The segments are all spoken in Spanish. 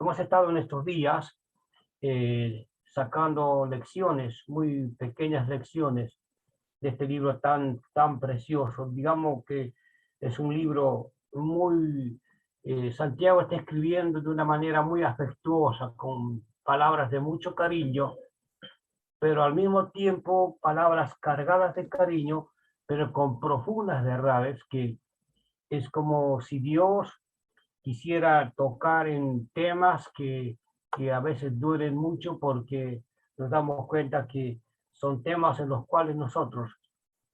hemos estado en estos días sacando lecciones, muy pequeñas lecciones de este libro tan precioso. Digamos que es un libro muy... Santiago está escribiendo de una manera muy afectuosa, con palabras de mucho cariño, pero al mismo tiempo palabras cargadas de cariño, pero con profundas verdades, que es como si Dios quisiera tocar en temas que a veces duelen mucho, porque nos damos cuenta que son temas en los cuales nosotros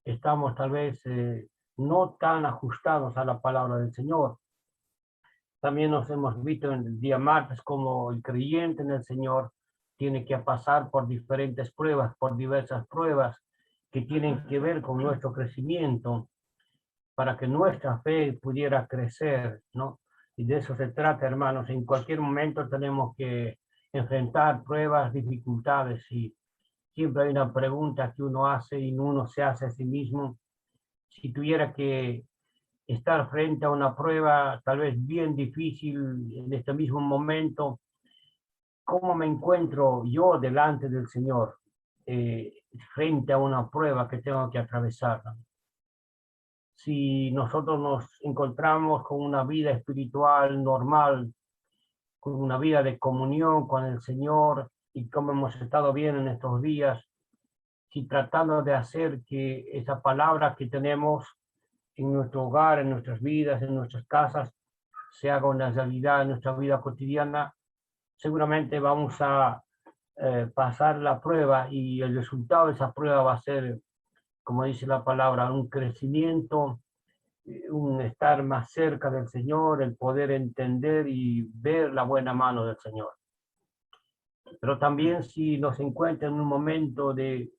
estamos tal vez no tan ajustados a la palabra del Señor. También nos hemos visto en el día martes como el creyente en el Señor tiene que pasar por diferentes pruebas, por diversas pruebas que tienen que ver con nuestro crecimiento, para que nuestra fe pudiera crecer, ¿no? Y de eso se trata, hermanos. En cualquier momento tenemos que enfrentar pruebas, dificultades, y siempre hay una pregunta que uno hace y uno se hace a sí mismo. Si tuviera que estar frente a una prueba tal vez bien difícil en este mismo momento, ¿cómo me encuentro yo delante del Señor frente a una prueba que tengo que atravesar? Si nosotros nos encontramos con una vida espiritual normal, con una vida de comunión con el Señor, y como hemos estado bien en estos días, si tratando de hacer que esa palabra que tenemos en nuestro hogar, en nuestras vidas, en nuestras casas, se haga una realidad en nuestra vida cotidiana, seguramente vamos a pasar la prueba, y el resultado de esa prueba va a ser, como dice la palabra, un crecimiento, un estar más cerca del Señor, el poder entender y ver la buena mano del Señor. Pero también si nos encuentra en un momento de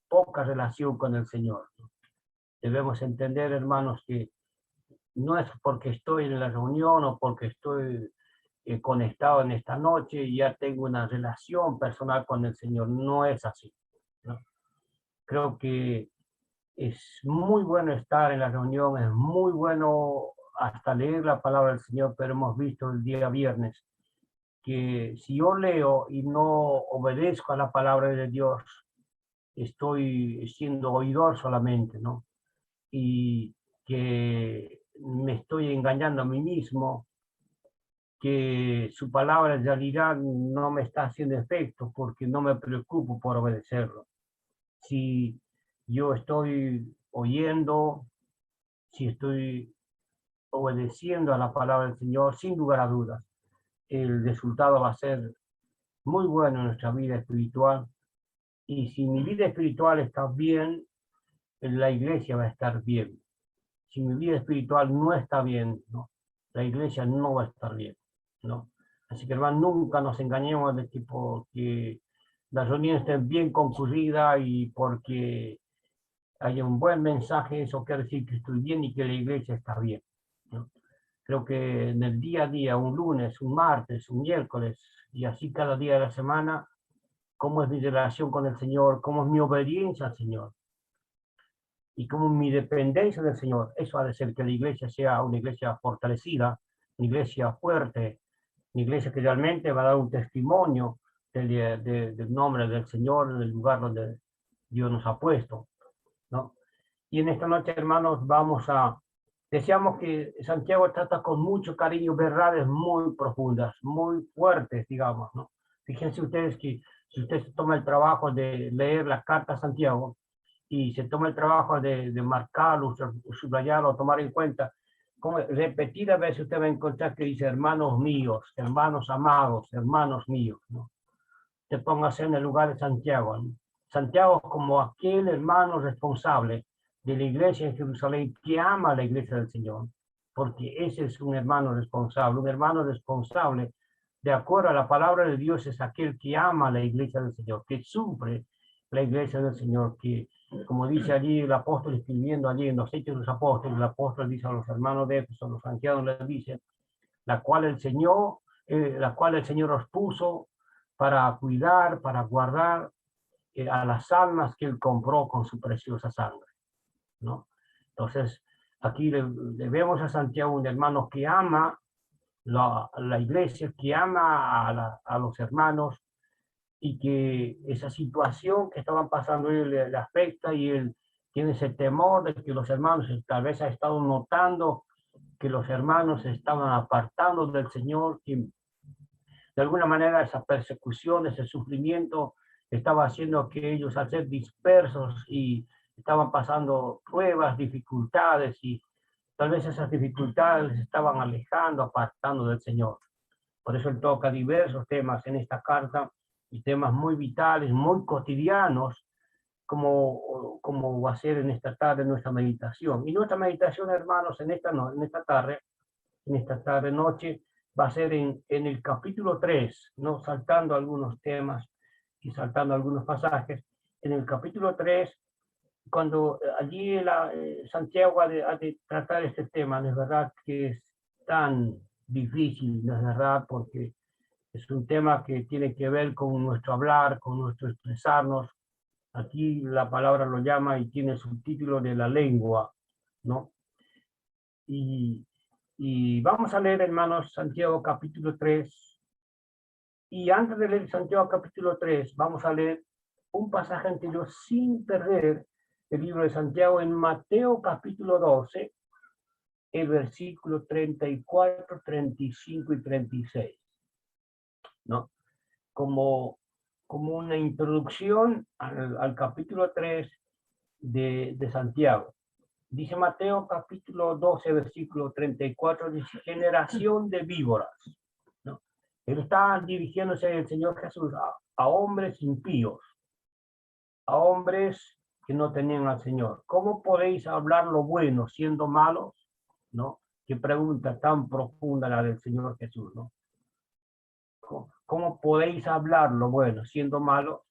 poca relación con el Señor, debemos entender, hermanos, que no es porque estoy en la reunión o porque estoy conectado en esta noche y ya tengo una relación personal con el Señor. No es así, ¿no? Creo que es muy bueno estar en la reunión, es muy bueno hasta leer la palabra del Señor, pero hemos visto el día viernes que si yo leo y no obedezco a la palabra de Dios, estoy siendo oidor solamente, ¿no? Y que me estoy engañando a mí mismo, que su palabra en realidad no me está haciendo efecto porque no me preocupo por obedecerlo. Si yo estoy oyendo, si estoy obedeciendo a la palabra del Señor, sin lugar a dudas, el resultado va a ser muy bueno en nuestra vida espiritual. Y si mi vida espiritual está bien, la iglesia va a estar bien. Si mi vida espiritual no está bien, ¿no?, la iglesia no va a estar bien, ¿no? Así que, hermano, nunca nos engañemos de tipo que las reuniones estén bien concurridas y porque hay un buen mensaje, eso quiere decir que estoy bien y que la iglesia está bien, ¿no? Creo que en el día a día, un lunes, un martes, un miércoles, y así cada día de la semana, cómo es mi relación con el Señor, cómo es mi obediencia al Señor y cómo mi dependencia del Señor. Eso ha de ser que la iglesia sea una iglesia fortalecida, una iglesia fuerte, una iglesia que realmente va a dar un testimonio del nombre del Señor en el lugar donde Dios nos ha puesto, ¿no? Y en esta noche, hermanos, deseamos que Santiago trata con mucho cariño verdades muy profundas, muy fuertes, digamos, ¿no? Fíjense ustedes que si usted se toma el trabajo de leer la carta a Santiago y se toma el trabajo de marcarlo, subrayarlo, tomar en cuenta, como repetidas veces usted va a encontrar que dice hermanos míos, hermanos amados, hermanos míos, ¿no? Te póngase en el lugar de Santiago, ¿no? Santiago como aquel hermano responsable de la iglesia en Jerusalén que ama a la iglesia del Señor, porque ese es un hermano responsable. Un hermano responsable, de acuerdo a la palabra de Dios, es aquel que ama a la iglesia del Señor, que sufre la iglesia del Señor, que, como dice allí el apóstol escribiendo allí en los Hechos de los Apóstoles, el apóstol dice a los hermanos de Éfeso, a los ancianos les dice, la cual el Señor os puso para cuidar, para guardar a las almas que Él compró con su preciosa sangre, ¿no? Entonces, aquí le vemos a Santiago, un hermano que ama la iglesia, que ama a los hermanos, y que esa situación que estaban pasando él le afecta, y él tiene ese temor de que los hermanos, tal vez ha estado notando que los hermanos se estaban apartando del Señor, que de alguna manera esa persecución, ese sufrimiento estaba haciendo que ellos, al ser dispersos y estaban pasando pruebas, dificultades, y tal vez esas dificultades les estaban alejando, apartando del Señor. Por eso él toca diversos temas en esta carta, y temas muy vitales, muy cotidianos, como va a ser en esta tarde nuestra meditación. Y nuestra meditación, hermanos, en esta tarde noche, va a ser en el capítulo 3, no saltando algunos temas y saltando algunos pasajes. En el capítulo 3, cuando allí Santiago ha de tratar este tema, es verdad que es tan difícil, no es verdad, porque es un tema que tiene que ver con nuestro hablar, con nuestro expresarnos. Aquí la palabra lo llama y tiene el subtítulo de la lengua, ¿no? Y, y vamos a leer, hermanos, Santiago capítulo 3. Y antes de leer Santiago capítulo 3, vamos a leer un pasaje anterior sin perder el libro de Santiago en Mateo capítulo 12, el versículo 34, 35 y 36, ¿no? Como una introducción al capítulo 3 de Santiago. Dice Mateo capítulo 12, versículo 34, dice, generación de víboras, ¿no? Él está dirigiéndose el Señor Jesús a hombres impíos, a hombres que no tenían al Señor. ¿Cómo podéis hablar lo bueno siendo malos? ¿No? Qué pregunta tan profunda la del Señor Jesús, ¿no? ¿Cómo podéis hablar lo bueno siendo malos?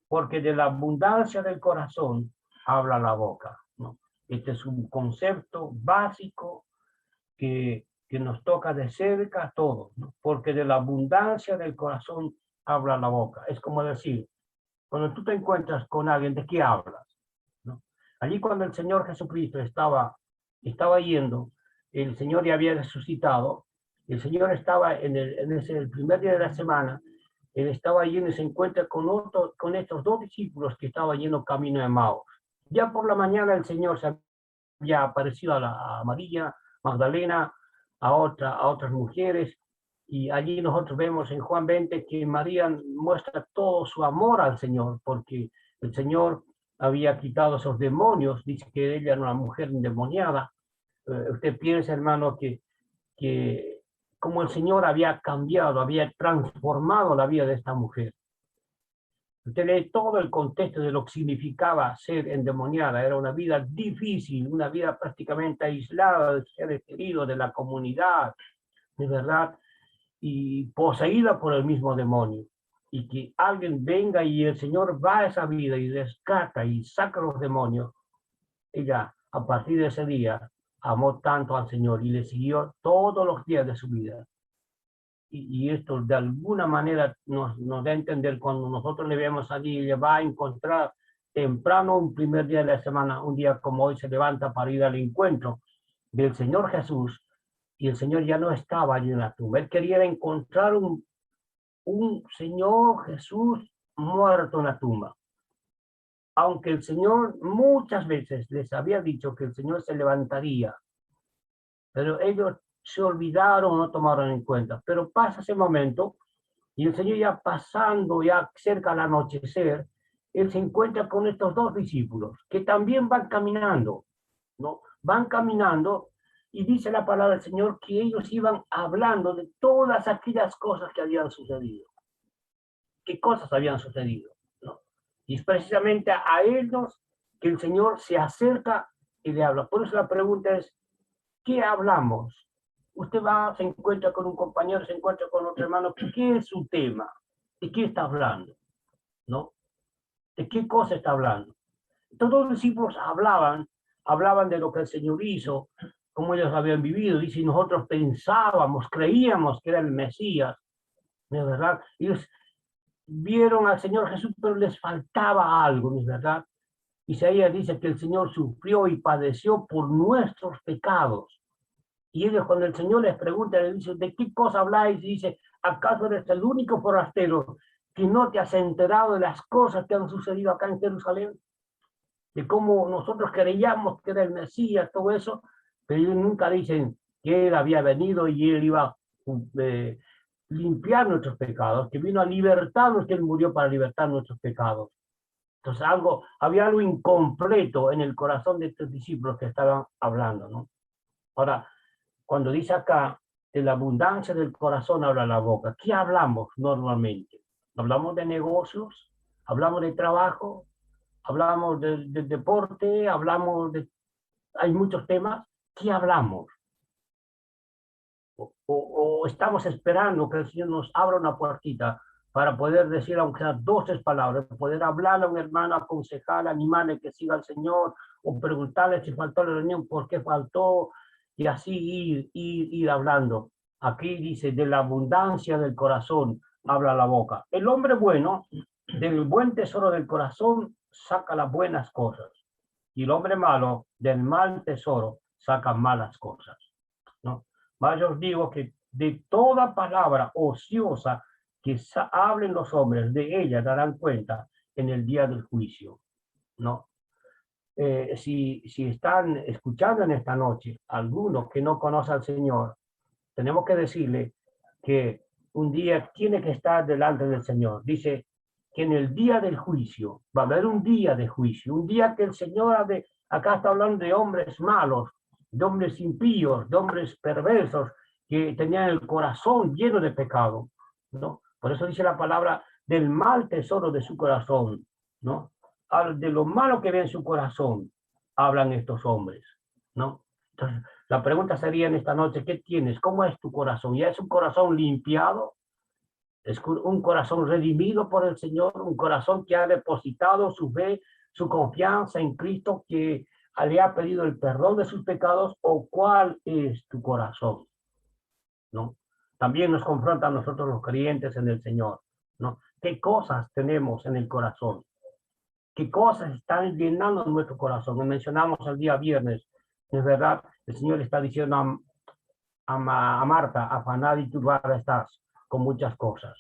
Porque de la abundancia del corazón habla la boca, ¿no? Este es un concepto básico que nos toca de cerca a todos, ¿no? Porque de la abundancia del corazón habla la boca. Es como decir, cuando tú te encuentras con alguien, ¿de qué hablas? ¿No? Allí cuando el Señor Jesucristo estaba yendo, el Señor ya había resucitado, el Señor estaba el primer día de la semana, él estaba yendo y se encuentra con estos dos discípulos que estaban yendo camino de Emmaus. Ya por la mañana el Señor se había aparecido a María Magdalena, a otras mujeres, y allí nosotros vemos en Juan 20 que María muestra todo su amor al Señor, porque el Señor había quitado esos demonios, dice que ella era una mujer endemoniada. Usted piensa, hermano, que como el Señor había cambiado, había transformado la vida de esta mujer. Usted lee todo el contexto de lo que significaba ser endemoniada. Era una vida difícil, una vida prácticamente aislada de seres queridos, de la comunidad, de verdad, y poseída por el mismo demonio. Y que alguien venga y el Señor va a esa vida y rescata y saca los demonios. Ella, a partir de ese día, amó tanto al Señor y le siguió todos los días de su vida. Y esto de alguna manera nos da a entender cuando nosotros le vemos allí, le va a encontrar temprano, un primer día de la semana, un día como hoy, se levanta para ir al encuentro del Señor Jesús, y el Señor ya no estaba allí en la tumba. Él quería encontrar un Señor Jesús muerto en la tumba. Aunque el Señor muchas veces les había dicho que el Señor se levantaría, pero ellos se olvidaron, no tomaron en cuenta. Pero pasa ese momento y el Señor, ya pasando, ya cerca al anochecer, él se encuentra con estos dos discípulos que también van caminando, ¿no? Van caminando, y dice la palabra del Señor que ellos iban hablando de todas aquellas cosas que habían sucedido. ¿Qué cosas habían sucedido? ¿No? Y es precisamente a ellos que el Señor se acerca y le habla. Por eso la pregunta es, ¿qué hablamos? Usted va, se encuentra con un compañero, se encuentra con otro hermano, ¿qué es su tema? ¿De qué está hablando? ¿No? ¿De qué cosa está hablando? Todos los discípulos hablaban de lo que el Señor hizo, cómo ellos habían vivido. Dice, nosotros pensábamos, creíamos que era el Mesías, ¿no es verdad? Ellos vieron al Señor Jesús, pero les faltaba algo, ¿no es verdad? Isaías dice que el Señor sufrió y padeció por nuestros pecados. Y ellos, cuando el Señor les pregunta, les dice, ¿de qué cosa habláis? Y dice, ¿acaso eres el único forastero que no te has enterado de las cosas que han sucedido acá en Jerusalén? De cómo nosotros creíamos que era el Mesías, todo eso, pero ellos nunca dicen que Él había venido y Él iba a limpiar nuestros pecados, que vino a libertarnos, que Él murió para libertar nuestros pecados. Entonces había algo incompleto en el corazón de estos discípulos que estaban hablando, ¿no? Ahora, cuando dice acá, de la abundancia del corazón habla la boca, ¿qué hablamos normalmente? ¿Hablamos de negocios? ¿Hablamos de trabajo? ¿Hablamos de deporte? ¿Hablamos de...? Hay muchos temas. ¿Qué hablamos? O estamos esperando que el Señor nos abra una puertita para poder decir, aunque sea 2 o 3 palabras, poder hablarle a un hermano, aconsejar, animarle que siga al Señor, o preguntarle si faltó la reunión, por qué faltó, y así ir hablando. Aquí dice, de la abundancia del corazón habla la boca. El hombre bueno, del buen tesoro del corazón, saca las buenas cosas. Y el hombre malo, del mal tesoro, saca malas cosas, ¿no? Mas yo os digo que de toda palabra ociosa que hablen los hombres, de ella darán cuenta en el día del juicio, ¿no? Si están escuchando en esta noche algunos que no conocen al Señor, tenemos que decirle que un día tiene que estar delante del Señor. Dice que en el día del juicio, va a haber un día de juicio, un día que el Señor, acá está hablando de hombres malos, de hombres impíos, de hombres perversos, que tenían el corazón lleno de pecado, ¿no? Por eso dice la palabra del mal tesoro de su corazón, ¿no? De lo malo que ve en su corazón, hablan estos hombres, ¿no? Entonces, la pregunta sería en esta noche, ¿qué tienes? ¿Cómo es tu corazón? ¿Ya es un corazón limpiado? ¿Es un corazón redimido por el Señor? ¿Un corazón que ha depositado su fe, su confianza en Cristo, que le ha pedido el perdón de sus pecados? ¿O cuál es tu corazón? ¿No? También nos confronta a nosotros los creyentes en el Señor, ¿no? ¿Qué cosas tenemos en el corazón? ¿Qué cosas están llenando nuestro corazón? Mencionamos el día viernes, es verdad, el Señor está diciendo a Marta, afanada y turbada estás con muchas cosas.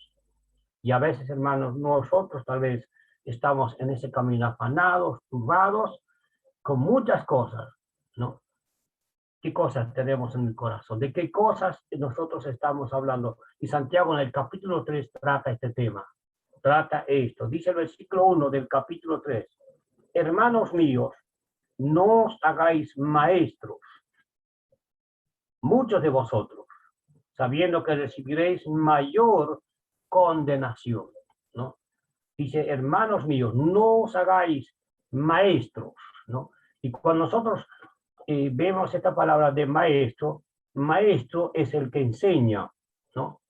Y a veces, hermanos, nosotros tal vez estamos en ese camino afanados, turbados, con muchas cosas, ¿no? ¿Qué cosas tenemos en el corazón? ¿De qué cosas nosotros estamos hablando? Y Santiago en el capítulo 3 trata este tema, trata esto. Dice el versículo 1 del capítulo 3, hermanos míos, no os hagáis maestros, muchos de vosotros, sabiendo que recibiréis mayor condenación, ¿no? Dice, hermanos míos, no os hagáis maestros, ¿no? Y cuando nosotros vemos esta palabra de maestro, maestro es el que enseña, ¿no?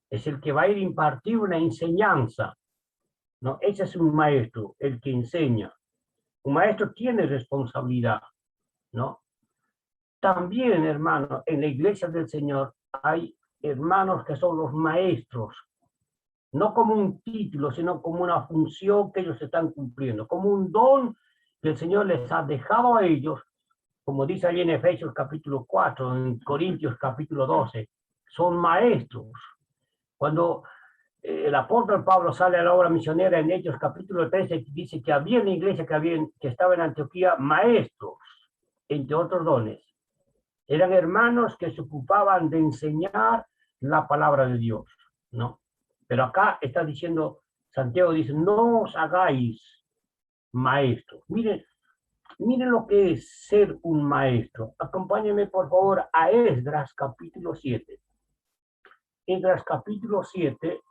Es el que va a ir a impartir una enseñanza, ¿no? Ese es un maestro, el que enseña. Un maestro tiene responsabilidad, ¿no? También, hermano, en la iglesia del Señor hay hermanos que son los maestros, no como un título, sino como una función que ellos están cumpliendo, como un don que el Señor les ha dejado a ellos, como dice allí en Efesios capítulo 4, en Corintios capítulo 12, son maestros. Cuando el apóstol Pablo sale a la obra misionera en Hechos capítulo 13, dice que había en la iglesia que estaba en Antioquía maestros, entre otros dones. Eran hermanos que se ocupaban de enseñar la palabra de Dios, ¿no? Pero acá está diciendo, Santiago dice, no os hagáis maestros. Miren lo que es ser un maestro. Acompáñenme, por favor, a Esdras capítulo 7. Esdras capítulo 7.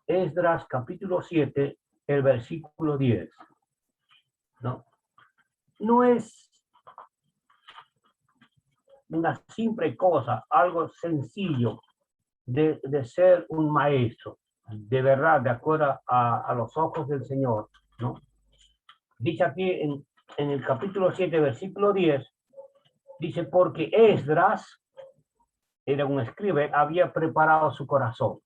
Esdras capítulo 7, el versículo 10. ¿No? No es una simple cosa, algo sencillo de ser un maestro, de verdad, de acuerdo a los ojos del Señor, ¿no? Dice aquí en el capítulo 7, versículo 10, dice, porque Esdras era un escriba, había preparado su corazón,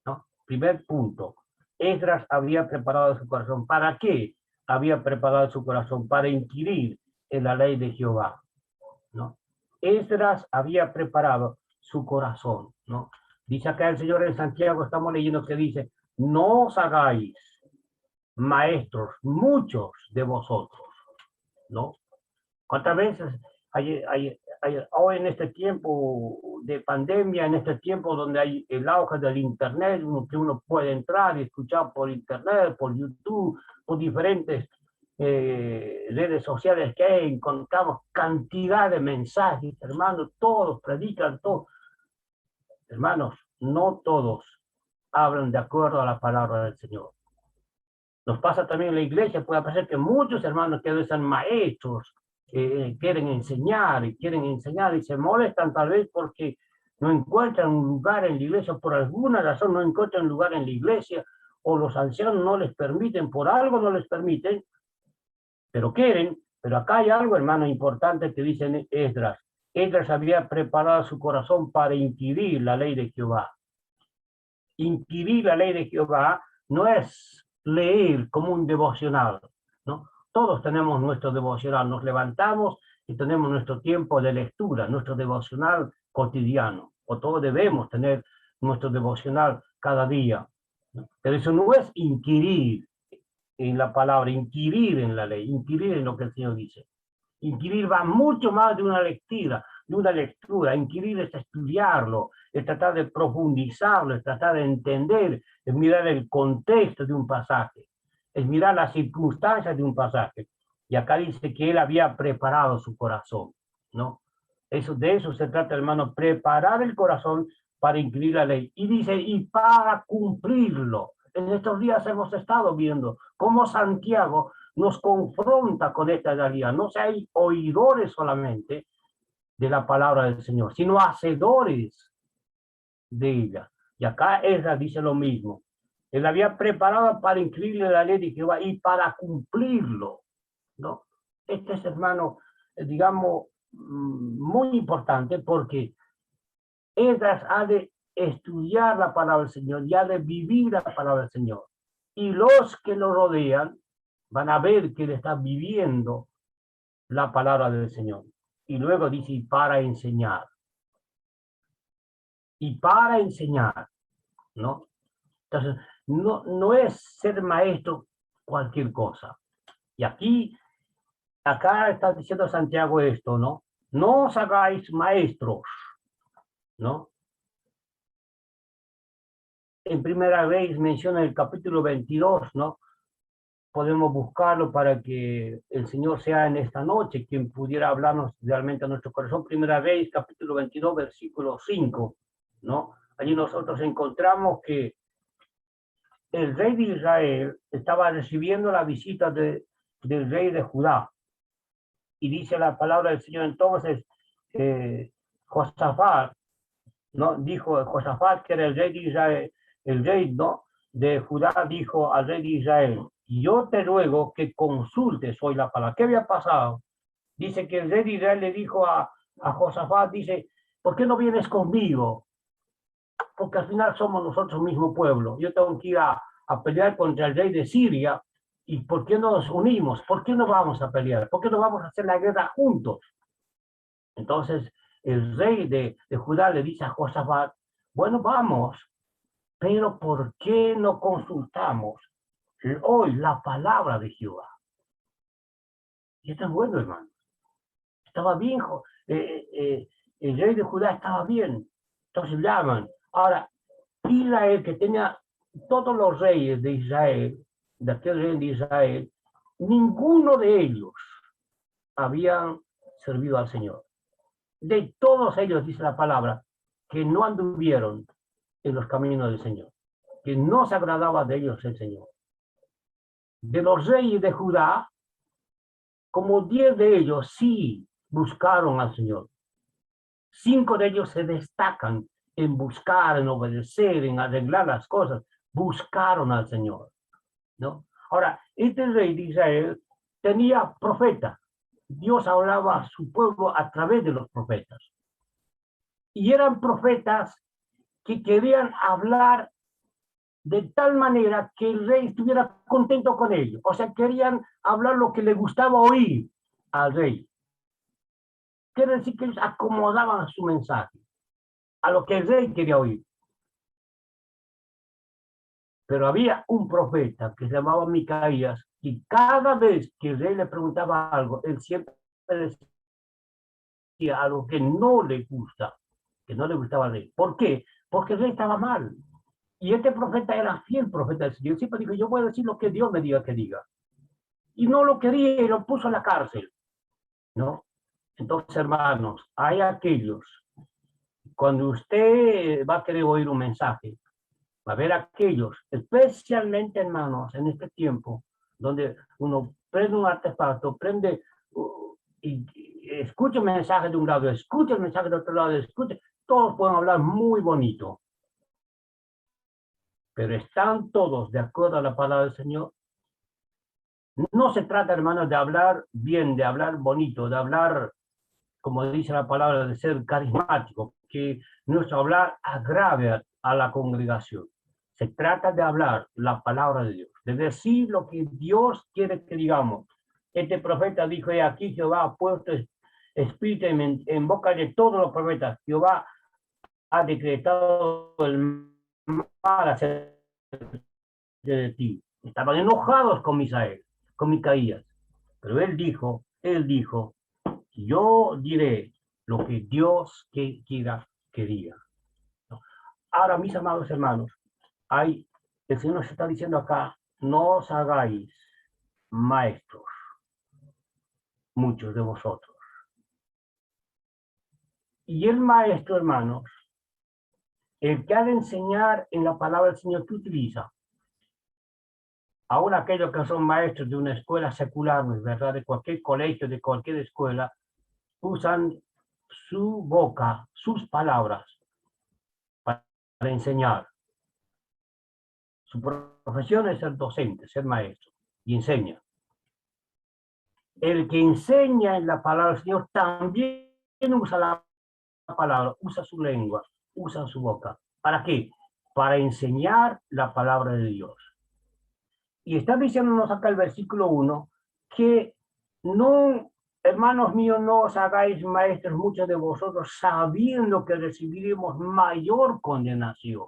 ¿no? Primer punto, Esdras había preparado su corazón. ¿Para qué había preparado su corazón? Para inquirir en la ley de Jehová. ¿no? Esdras había preparado su corazón, ¿no? Dice acá el Señor en Santiago, estamos leyendo que dice, no os hagáis maestros, muchos de vosotros, ¿no? ¿Cuántas veces hoy en este tiempo de pandemia, en este tiempo donde hay el auge del Internet, que uno puede entrar y escuchar por Internet, por YouTube, por diferentes redes sociales que hay, encontramos cantidad de mensajes, hermanos, todos predican, todos. Hermanos, no todos hablan de acuerdo a la palabra del Señor. Nos pasa también en la iglesia, puede pasar que muchos hermanos que son maestros, quieren enseñar y se molestan tal vez porque no encuentran un lugar en la iglesia, por alguna razón no encuentran un lugar en la iglesia, o los ancianos no les permiten, por algo no les permiten, pero quieren. Pero acá hay algo, hermano, importante que dice Esdras. Esdras había preparado su corazón para inquirir la ley de Jehová. Inquirir la ley de Jehová no es leer como un devocional, ¿no? Todos tenemos nuestro devocional, nos levantamos y tenemos nuestro tiempo de lectura, nuestro devocional cotidiano, o todos debemos tener nuestro devocional cada día, ¿no? Pero eso no es inquirir en la palabra, inquirir en la ley, inquirir en lo que el Señor dice. Inquirir va mucho más de una lectura. Inquirir es estudiarlo, es tratar de profundizarlo, es tratar de entender, es mirar el contexto de un pasaje, es mirar las circunstancias de un pasaje. Y acá dice que él había preparado su corazón, ¿no? De eso se trata, hermano, preparar el corazón para inquirir la ley. Y dice, y para cumplirlo. En estos días hemos estado viendo cómo Santiago nos confronta con esta realidad. No seáis oidores solamente de la palabra del Señor, sino hacedores de ella. Y acá Esdras dice lo mismo. Él había preparado para incluirle la ley de Jehová y para cumplirlo, ¿no? Este es, hermano, digamos, muy importante porque Esdras ha de estudiar la palabra del Señor y ha de vivir la palabra del Señor. Y los que lo rodean van a ver que él está viviendo la palabra del Señor. Y luego dice, y para enseñar. Y para enseñar, ¿no? Entonces, no es ser maestro cualquier cosa. Y acá está diciendo Santiago esto, ¿no? No os hagáis maestros, ¿no? En Primera Vez menciona el capítulo 22, ¿no? Podemos buscarlo para que el Señor sea en esta noche quien pudiera hablarnos realmente a nuestro corazón. Primera Vez, capítulo 22, versículo 5, ¿no? Allí nosotros encontramos que el rey de Israel estaba recibiendo la visita del rey de Judá. Y dice la palabra del Señor entonces, Josafat, ¿no? Dijo Josafat, que era el rey de Israel, el rey, ¿no?, de Judá, dijo al rey de Israel, yo te ruego que consultes hoy la palabra. ¿Qué había pasado? Dice que el rey de Israel le dijo a Josafat, dice, ¿por qué no vienes conmigo? Porque al final somos nosotros mismo pueblo. Yo tengo que ir a pelear contra el rey de Siria. ¿Y por qué no nos unimos? ¿Por qué no vamos a pelear? ¿Por qué no vamos a hacer la guerra juntos? Entonces el rey de Judá le dice a Josafat, bueno, vamos, pero ¿por qué no consultamos hoy la palabra de Jehová? Y esto es bueno, hermano. Estaba bien, el rey de Judá estaba bien. Entonces llaman. Ahora, Israel, que tenía todos los reyes de Israel, de aquel rey de Israel, ninguno de ellos habían servido al Señor. De todos ellos, dice la palabra, que no anduvieron en los caminos del Señor, que no se agradaba de ellos el Señor. De los reyes de Judá, como 10 de ellos sí buscaron al Señor. 5 de ellos se destacan en buscar, en obedecer, en arreglar las cosas. Buscaron al Señor, ¿no? Ahora, este rey de Israel tenía profetas. Dios hablaba a su pueblo a través de los profetas. Y eran profetas que querían hablar de tal manera que el rey estuviera contento con ellos. O sea, querían hablar lo que le gustaba oír al rey. quiere decir que ellos acomodaban su mensaje a lo que el rey quería oír. Pero había un profeta que se llamaba Micaías, y cada vez que el rey le preguntaba algo, él siempre decía algo que no le gusta, que no le gustaba al rey. ¿Por qué? Porque el rey estaba mal. Y este profeta era fiel profeta del Señor. Siempre dijo, yo voy a decir lo que Dios me diga que diga. Y no lo quería y lo puso en la cárcel, ¿no? Entonces, hermanos, hay aquellos, cuando usted va a querer oír un mensaje, va a haber aquellos, especialmente, hermanos, en este tiempo, donde uno prende un artefacto, prende y escucha el mensaje de un lado, escucha el mensaje de otro lado, escucha, todos pueden hablar muy bonito, pero están todos de acuerdo a la palabra del Señor. No se trata, hermanos, de hablar bien, de hablar bonito, de hablar, como dice la palabra, de ser carismático, que nuestro hablar agrave a la congregación. Se trata de hablar la palabra de Dios, de decir lo que Dios quiere que digamos. Este profeta dijo, he aquí Jehová ha puesto espíritu en boca de todos los profetas. Jehová ha decretado el mal acerca de ti. Estaban enojados con Micaías, pero él dijo, yo diré lo que Dios quiera que diga. Ahora, mis amados hermanos, el Señor nos está diciendo acá, no os hagáis maestros, muchos de vosotros. Y el maestro, hermanos, el que ha de enseñar en la palabra del Señor, que utiliza. Aún aquellos que son maestros de una escuela secular, ¿verdad? De cualquier colegio, de cualquier escuela, usan su boca, sus palabras, para enseñar. Su profesión es ser docente, ser maestro, y enseña. El que enseña en la palabra del Señor también usa la palabra, usa su lengua, usa su boca. ¿Para qué? Para enseñar la palabra de Dios. Y está diciéndonos acá el versículo 1 que no, hermanos míos, no os hagáis maestros muchos de vosotros, sabiendo que recibiremos mayor condenación,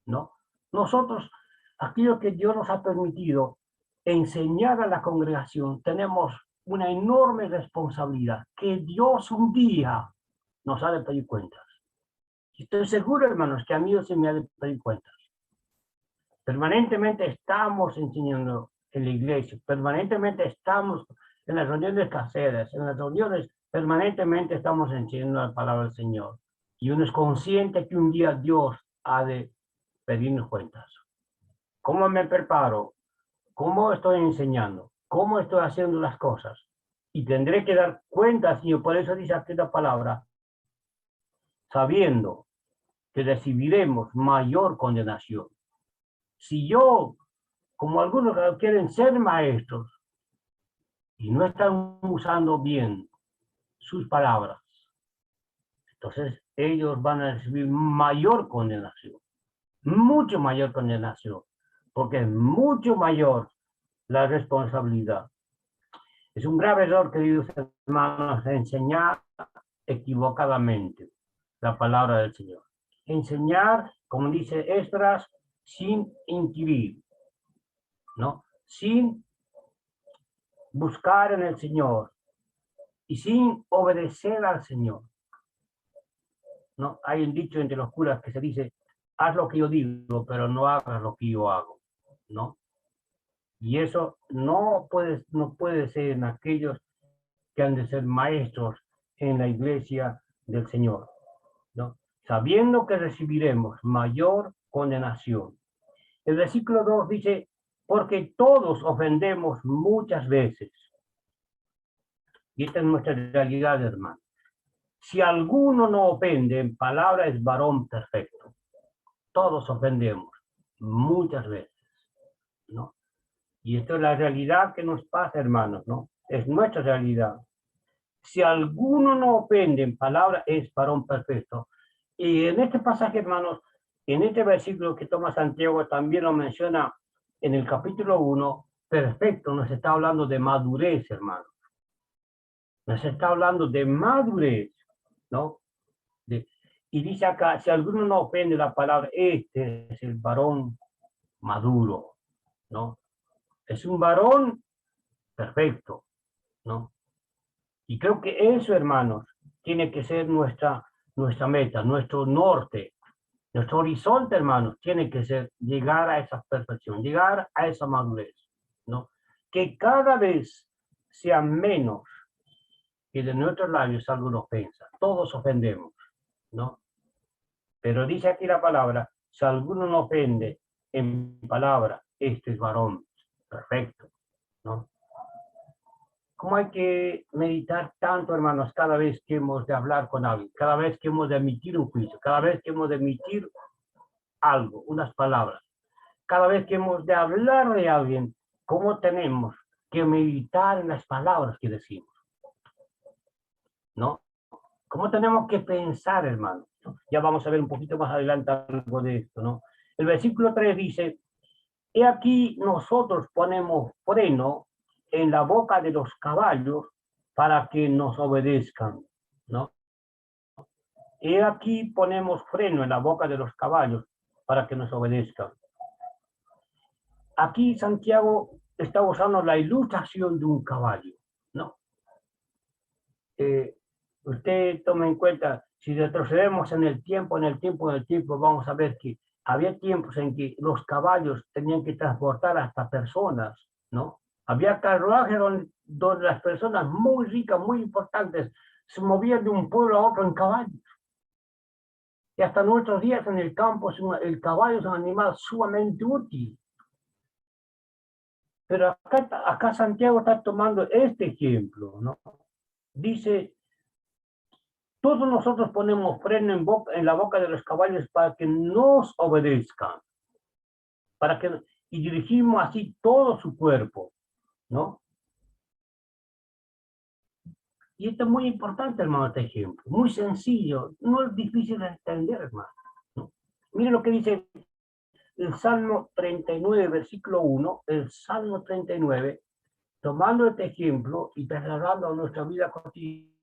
¿no? Nosotros, aquello que Dios nos ha permitido enseñar a la congregación, tenemos una enorme responsabilidad, que Dios un día nos ha de pedir cuentas. Estoy seguro, hermanos, que a mí se me ha de pedir cuentas. Permanentemente estamos enseñando en la iglesia, permanentemente estamos en las reuniones caseras, en las reuniones, permanentemente estamos enseñando la palabra del Señor. Y uno es consciente que un día Dios ha de pedirnos cuentas. ¿Cómo me preparo? ¿Cómo estoy enseñando? ¿Cómo estoy haciendo las cosas? Y tendré que dar cuentas, Señor. Por eso dice aquí la palabra, sabiendo que recibiremos mayor condenación. Si yo, como algunos quieren ser maestros y no están usando bien sus palabras, entonces ellos van a recibir mayor condenación, mucho mayor condenación, porque es mucho mayor la responsabilidad. Es un grave error, queridos hermanos, enseñar equivocadamente la palabra del Señor. Enseñar, como dice Esdras, sin inquirir, ¿no? Sin buscar en el Señor y sin obedecer al Señor. ¿No? Hay un dicho entre los curas que se dice, haz lo que yo digo, pero no hagas lo que yo hago, ¿no? Y eso no puede ser en aquellos que han de ser maestros en la iglesia del Señor, ¿no? Sabiendo que recibiremos mayor condenación. El versículo 2 dice, porque todos ofendemos muchas veces. Y esta es nuestra realidad, hermano. Si alguno no ofende, en palabra es varón perfecto. Todos ofendemos muchas veces, ¿no? Y esto es la realidad que nos pasa, hermanos, ¿no? Es nuestra realidad. Si alguno no ofende, en palabra es varón perfecto. Y en este pasaje, hermanos, en este versículo que toma Santiago también lo menciona en el capítulo 1, perfecto, nos está hablando de madurez, hermanos. Nos está hablando de madurez, ¿no? Y dice acá, si alguno no ofende la palabra, este es el varón maduro, ¿no? Es un varón perfecto, ¿no? Y creo que eso, hermanos, tiene que ser nuestra meta, nuestro norte, nuestro horizonte, hermanos, tiene que ser llegar a esa perfección, llegar a esa madurez, ¿no? Que cada vez sea menos que de nuestros labios salga una ofensa. Todos ofendemos, ¿no? Pero dice aquí la palabra, si alguno no ofende en palabra, este es varón perfecto, ¿no? ¿Cómo hay que meditar tanto, hermanos, cada vez que hemos de hablar con alguien, cada vez que hemos de emitir un juicio, cada vez que hemos de emitir algo, unas palabras, cada vez que hemos de hablar de alguien, cómo tenemos que meditar en las palabras que decimos, ¿no? ¿Cómo tenemos que pensar, hermano? Ya vamos a ver un poquito más adelante algo de esto, ¿no? El versículo 3 dice, he aquí nosotros ponemos freno en la boca de los caballos para que nos obedezcan, ¿no? He aquí ponemos freno en la boca de los caballos para que nos obedezcan. Aquí Santiago está usando la ilustración de un caballo, ¿no? Usted tome en cuenta, si retrocedemos en el tiempo, vamos a ver que había tiempos en que los caballos tenían que transportar hasta personas, ¿no? Había carruajes donde las personas muy ricas, muy importantes, se movían de un pueblo a otro en caballos. Y hasta nuestros días en el campo, el caballo es un animal sumamente útil. Pero acá Santiago está tomando este ejemplo, ¿no? Dice, todos nosotros ponemos freno en la boca de los caballos para que nos obedezcan, y dirigimos así todo su cuerpo, ¿no? Y esto es muy importante, hermano, este ejemplo, muy sencillo, no es difícil de entender, hermano, ¿no? Miren lo que dice el Salmo 39, versículo 1, el Salmo 39, tomando este ejemplo y trasladando a nuestra vida cotidiana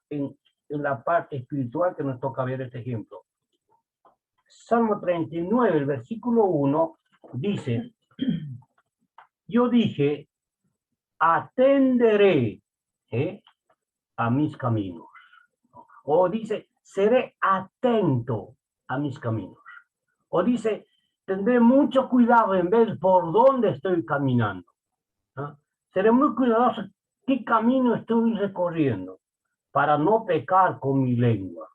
en la parte espiritual que nos toca ver este ejemplo. Salmo 39, el versículo 1, dice, yo dije, atenderé a mis caminos. O dice, seré atento a mis caminos. O dice, tendré mucho cuidado en ver por dónde estoy caminando, ¿no? Seré muy cuidadoso qué camino estoy recorriendo para no pecar con mi lengua.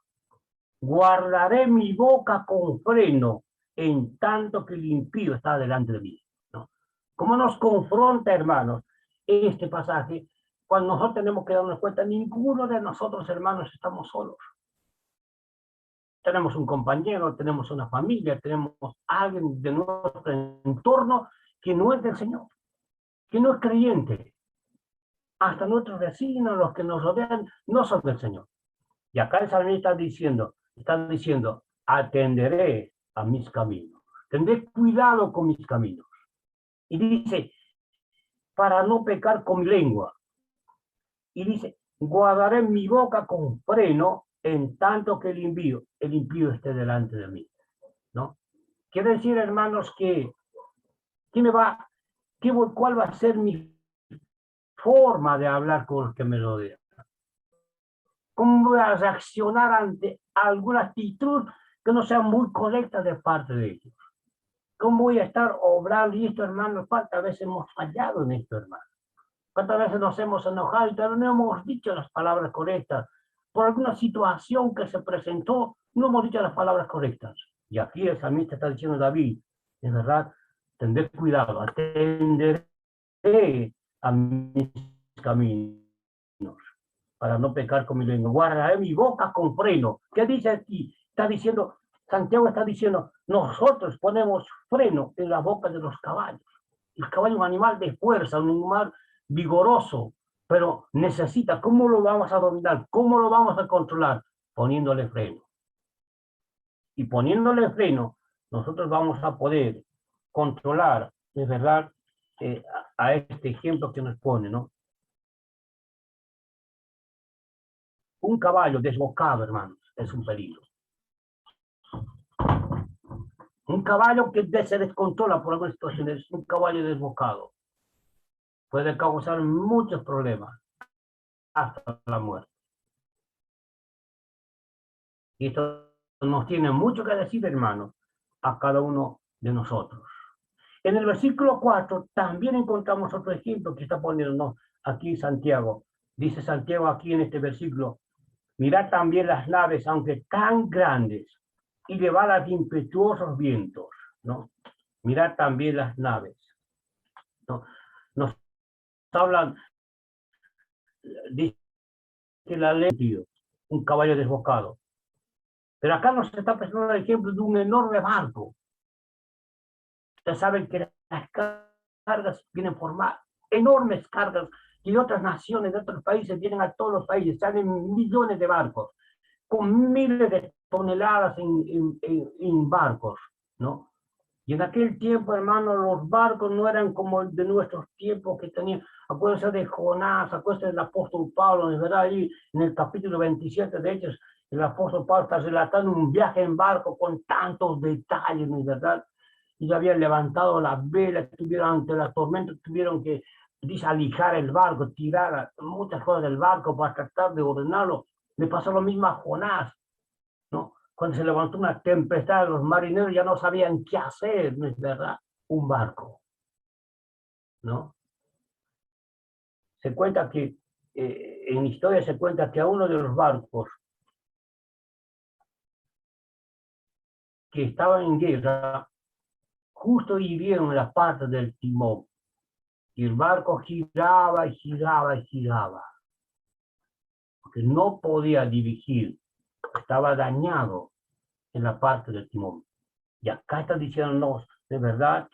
Guardaré mi boca con freno en tanto que el impío está delante de mí, ¿no? ¿Cómo nos confronta, hermanos, este pasaje? Cuando nosotros tenemos que darnos cuenta, ninguno de nosotros, hermanos, estamos solos. Tenemos un compañero, tenemos una familia, tenemos alguien de nuestro entorno que no es del Señor, que no es creyente. Hasta nuestros vecinos, los que nos rodean, no son del Señor. Y acá el salmista está diciendo, atenderé a mis caminos, tendré cuidado con mis caminos. Y dice, para no pecar con mi lengua. Y dice, guardaré mi boca con freno en tanto que el impío esté delante de mí, ¿no? Quiere decir, hermanos, ¿cuál va a ser mi forma de hablar con los que me rodean? ¿Cómo voy a reaccionar ante alguna actitud que no sea muy correcta de parte de ellos? ¿Cómo voy a estar obrando? Y esto, hermanos, cuántas veces hemos fallado en esto, hermanos. ¿Cuántas veces nos hemos enojado y no hemos dicho las palabras correctas? Por alguna situación que se presentó, no hemos dicho las palabras correctas. Y aquí el salmista está diciendo, David, es verdad, tendré cuidado, atenderé a mis caminos para no pecar con mi lengua. Guardaré mi boca con freno. ¿Qué dice aquí? Está diciendo, Santiago está diciendo, nosotros ponemos freno en la boca de los caballos. El caballo es un animal de fuerza, un animal vigoroso, pero necesita, ¿cómo lo vamos a dominar? ¿Cómo lo vamos a controlar? Poniéndole freno. Y poniéndole freno, nosotros vamos a poder controlar, es verdad, a este ejemplo que nos pone, ¿no? Un caballo desbocado, hermanos, es un peligro. Un caballo que se descontrola por alguna situación es un caballo desbocado. Puede causar muchos problemas, hasta la muerte. Y esto nos tiene mucho que decir, hermanos, a cada uno de nosotros. En el versículo 4 también encontramos otro ejemplo que está poniendo aquí Santiago. Dice Santiago aquí en este versículo: mirad también las naves, aunque tan grandes, y llevadas de impetuosos vientos, ¿no? Mirad también las naves, ¿no? Nos hablan, dice la ley, un caballo desbocado. Pero acá nos está presentando el ejemplo de un enorme barco. Ustedes saben que las cargas vienen formadas, enormes cargas, y de otras naciones, de otros países, vienen a todos los países, salen millones de barcos, con miles de toneladas en barcos, ¿no? Y en aquel tiempo, hermano, los barcos no eran como de nuestros tiempos que tenían. Acuérdense de Jonás, acuérdense del apóstol Pablo, de verdad, ahí en el capítulo 27 de Hechos, el apóstol Pablo está relatando un viaje en barco con tantos detalles, ¿de verdad? Y ya habían levantado la vela, estuvieron ante la tormenta, tuvieron que desalijar el barco, tirar muchas cosas del barco para tratar de ordenarlo. Le pasó lo mismo a Jonás, ¿no? Cuando se levantó una tempestad, los marineros ya no sabían qué hacer, ¿no es verdad? Un barco, ¿no? Se cuenta que, en historia se cuenta que a uno de los barcos que estaba en guerra, justo hirieron la parte del timón, y el barco giraba y giraba y giraba, porque no podía dirigir, estaba dañado en la parte del timón. Y acá está diciéndonos, de verdad,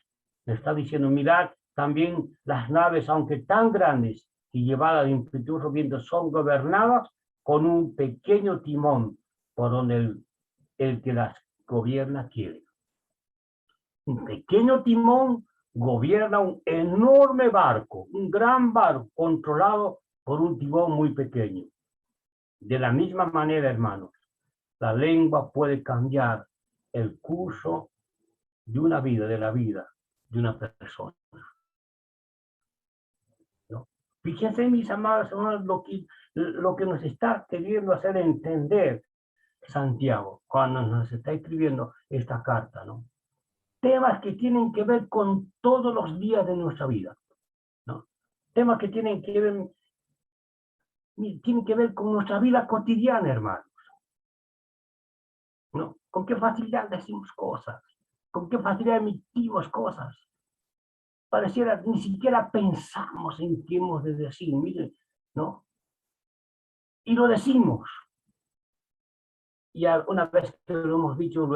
le está diciendo: mirad, también las naves, aunque tan grandes y llevadas de impetuosos vientos, son gobernadas con un pequeño timón, por donde el que las gobierna quiere. Un pequeño timón gobierna un enorme barco, un gran barco controlado por un timón muy pequeño. De la misma manera, hermanos, la lengua puede cambiar el curso de una vida, de la vida de una persona, ¿no? Fíjense, mis amados hermanos, lo que nos está queriendo hacer entender Santiago cuando nos está escribiendo esta carta, ¿no? Temas que tienen que ver con todos los días de nuestra vida, ¿no? Temas que tienen que ver con nuestra vida cotidiana, hermanos, ¿no? Con qué facilidad decimos cosas, con qué facilidad emitimos cosas. Pareciera ni siquiera pensamos en qué hemos de decir, miren, ¿no? Y lo decimos. Y una vez que lo hemos dicho,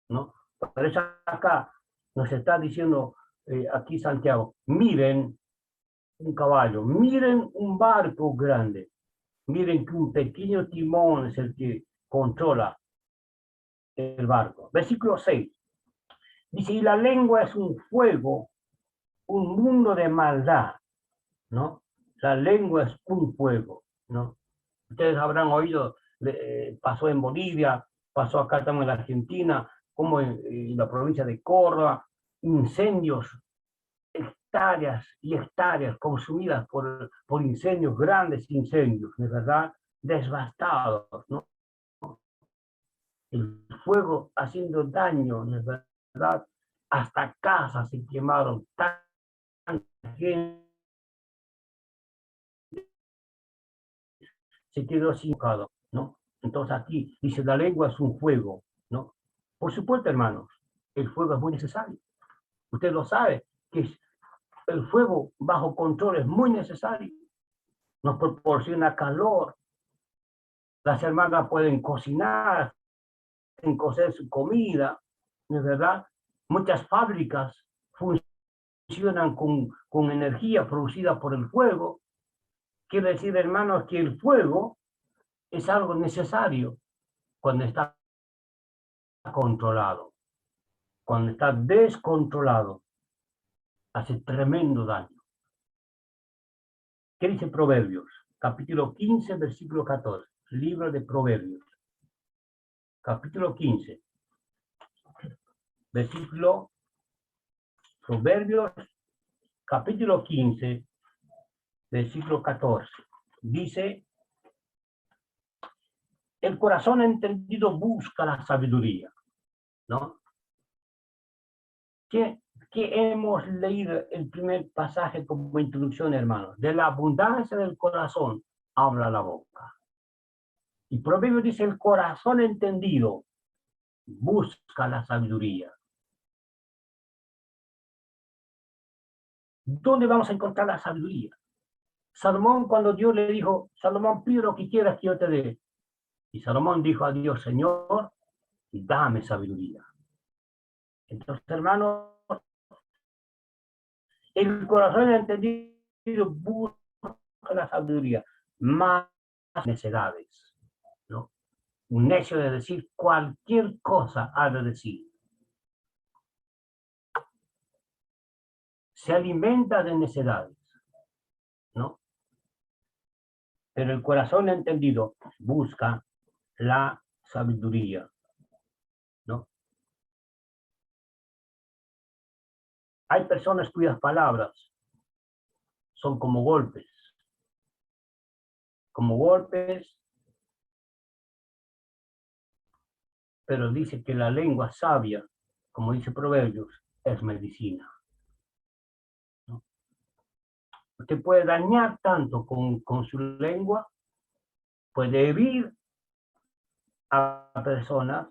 ¿no? Por eso acá nos está diciendo aquí Santiago: miren un caballo, miren un barco grande, miren que un pequeño timón es el que controla el barco. Versículo 6 dice: y la lengua es un fuego, un mundo de maldad, ¿no? La lengua es un fuego, ¿no? Ustedes habrán oído, pasó en Bolivia, pasó acá también en la Argentina, como en la provincia de Córdoba, incendios, hectáreas y hectáreas consumidas por incendios, grandes incendios, ¿de verdad? Devastados, ¿no? El fuego haciendo daño, ¿de verdad? Hasta casas se quemaron, tanta gente se quedó sin bocado, ¿no? Entonces aquí dice: la lengua es un fuego, ¿no? Por supuesto, hermanos, el fuego es muy necesario. Usted lo sabe, que el fuego bajo control es muy necesario. Nos proporciona calor. Las hermanas pueden cocinar, pueden cocer su comida, ¿no es verdad? Muchas fábricas funcionan con energía producida por el fuego. Quiere decir, hermanos, que el fuego es algo necesario cuando está controlado. Cuando está descontrolado, hace tremendo daño. ¿Qué dice Proverbios? capítulo 15, versículo 14, libro de Proverbios, capítulo 15, versículo, Proverbios, capítulo 15, versículo 14, dice, el corazón entendido busca la sabiduría, ¿no? ¿Qué hemos leído el primer pasaje como introducción, hermanos? De la abundancia del corazón habla la boca. Y Proverbio dice, el corazón entendido busca la sabiduría. ¿Dónde vamos a encontrar la sabiduría? Salomón, cuando Dios le dijo, Salomón, pide lo que quieras que yo te dé. Y Salomón dijo a Dios, Señor, dame sabiduría. Entonces, hermanos, el corazón entendido busca la sabiduría, más necedades, ¿no? Un necio de decir cualquier cosa ha de decir. Se alimenta de necedades, ¿no? Pero el corazón entendido busca la sabiduría, ¿no? Hay personas cuyas palabras son como golpes, pero dice que la lengua sabia, como dice Proverbios, es medicina, ¿no? Usted puede dañar tanto con su lengua, puede herir a personas.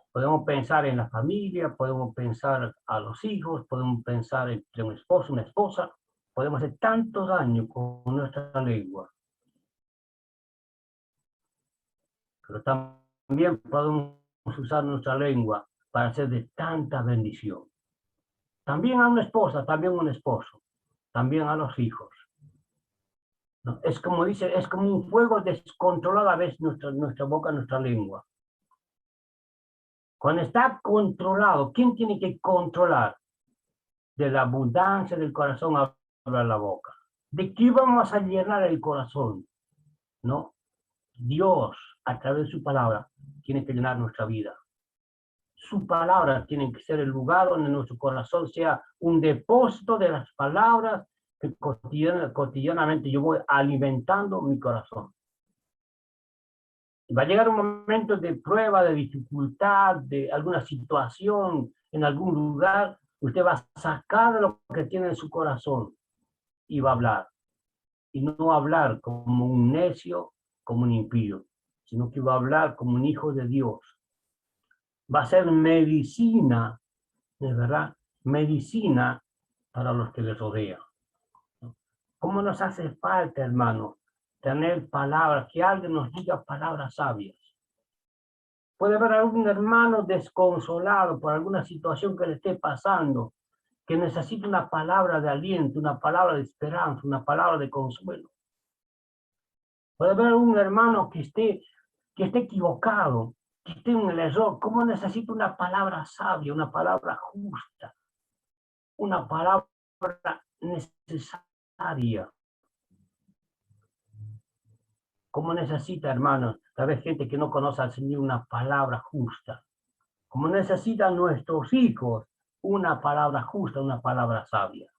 Podemos pensar en la familia, podemos pensar a los hijos, podemos pensar entre un esposo, una esposa, podemos hacer tanto daño con nuestra lengua. Pero también podemos usar nuestra lengua para hacer de tanta bendición. También a una esposa, también a un esposo, también a los hijos, ¿no? Es como dice, es como un fuego descontrolado a veces nuestra boca, nuestra lengua. Cuando está controlado, ¿quién tiene que controlar? De la abundancia del corazón habla la boca. ¿De qué vamos a llenar el corazón? ¿No? Dios, a través de su palabra, tiene que llenar nuestra vida. Su palabra tiene que ser el lugar donde nuestro corazón sea un depósito de las palabras que cotidianamente yo voy alimentando mi corazón. Va a llegar un momento de prueba, de dificultad, de alguna situación en algún lugar. Usted va a sacar lo que tiene en su corazón y va a hablar. Y no hablar como un necio, como un impío, sino que va a hablar como un hijo de Dios. Va a ser medicina, de verdad, medicina para los que les rodean. ¿Cómo nos hace falta, hermano, tener palabras, que alguien nos diga palabras sabias? Puede haber algún hermano desconsolado por alguna situación que le esté pasando, que necesita una palabra de aliento, una palabra de esperanza, una palabra de consuelo. Puede haber un hermano que esté equivocado, que esté en el error. ¿Cómo necesita una palabra sabia, una palabra justa, una palabra necesaria? ¿Cómo necesita, hermanos, tal vez gente que no conoce al Señor, una palabra justa? ¿Cómo necesitan nuestros hijos una palabra justa, una palabra sabia?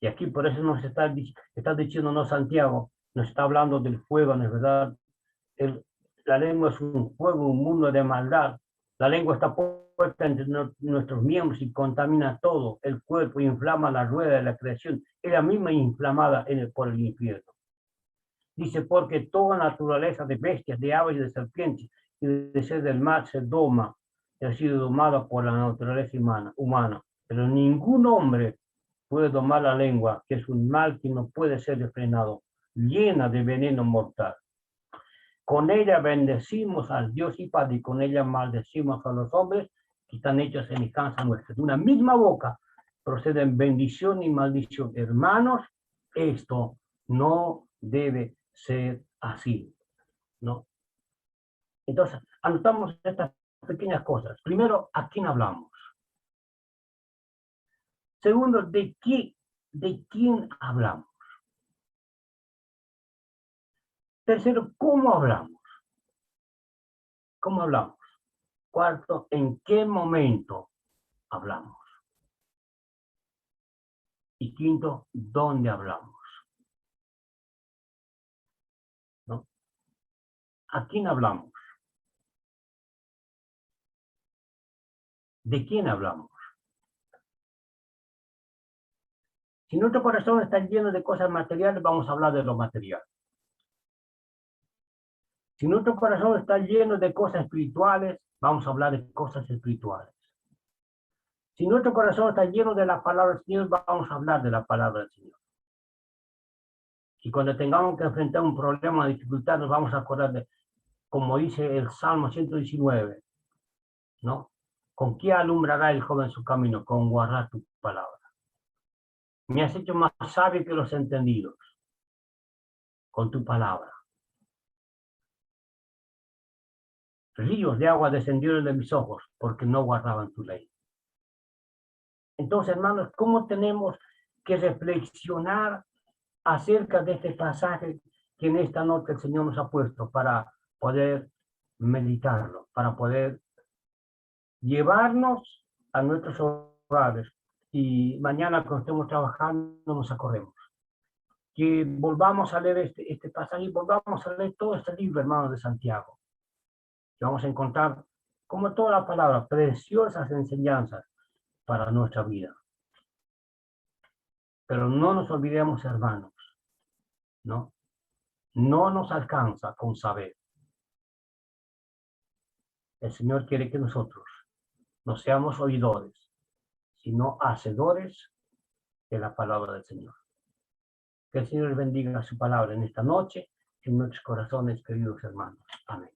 Y aquí por eso nos está diciendo Santiago, nos está hablando del fuego, ¿no es verdad? La lengua es un fuego, un mundo de maldad. La lengua está puesta entre nuestros miembros y contamina todo. El cuerpo inflama la rueda de la creación. Ella misma inflamada por el infierno. Dice, porque toda naturaleza de bestias, de aves y de serpientes y de ser del mar se doma, y ha sido domada por la naturaleza humana. Pero ningún hombre puede domar la lengua, que es un mal que no puede ser refrenado, llena de veneno mortal. Con ella bendecimos al Dios y Padre, y con ella maldecimos a los hombres que están hechos en semejanza nuestra. De una misma boca proceden bendición y maldición. Hermanos, esto no debe ser así, ¿no? Entonces, anotamos estas pequeñas cosas. Primero, ¿a quién hablamos? Segundo, ¿de quién hablamos? Tercero, ¿cómo hablamos? ¿Cómo hablamos? Cuarto, ¿en qué momento hablamos? Y quinto, ¿dónde hablamos? ¿No? ¿A quién hablamos? ¿De quién hablamos? Si nuestro corazón está lleno de cosas materiales, vamos a hablar de lo material. Si nuestro corazón está lleno de cosas espirituales, vamos a hablar de cosas espirituales. Si nuestro corazón está lleno de la palabra del Señor, vamos a hablar de la palabra del Señor. Y cuando tengamos que enfrentar un problema, una dificultad, nos vamos a acordar de, como dice el Salmo 119, ¿no? ¿Con qué alumbrará el joven su camino? Con guardar tu palabra. Me has hecho más sabio que los entendidos, con tu palabra. Ríos de agua descendieron de mis ojos, porque no guardaban tu ley. Entonces, hermanos, ¿cómo tenemos que reflexionar acerca de este pasaje que en esta noche el Señor nos ha puesto para poder meditarlo, para poder llevarnos a nuestros hogares y mañana cuando estemos trabajando nos acordemos? Que volvamos a leer este pasaje y volvamos a leer todo este libro, hermanos, de Santiago. Y vamos a encontrar, como toda la palabra, preciosas enseñanzas para nuestra vida. Pero no nos olvidemos, hermanos, ¿no? No nos alcanza con saber. El Señor quiere que nosotros no seamos oidores, sino hacedores de la palabra del Señor. Que el Señor bendiga su palabra en esta noche, en nuestros corazones, queridos hermanos. Amén.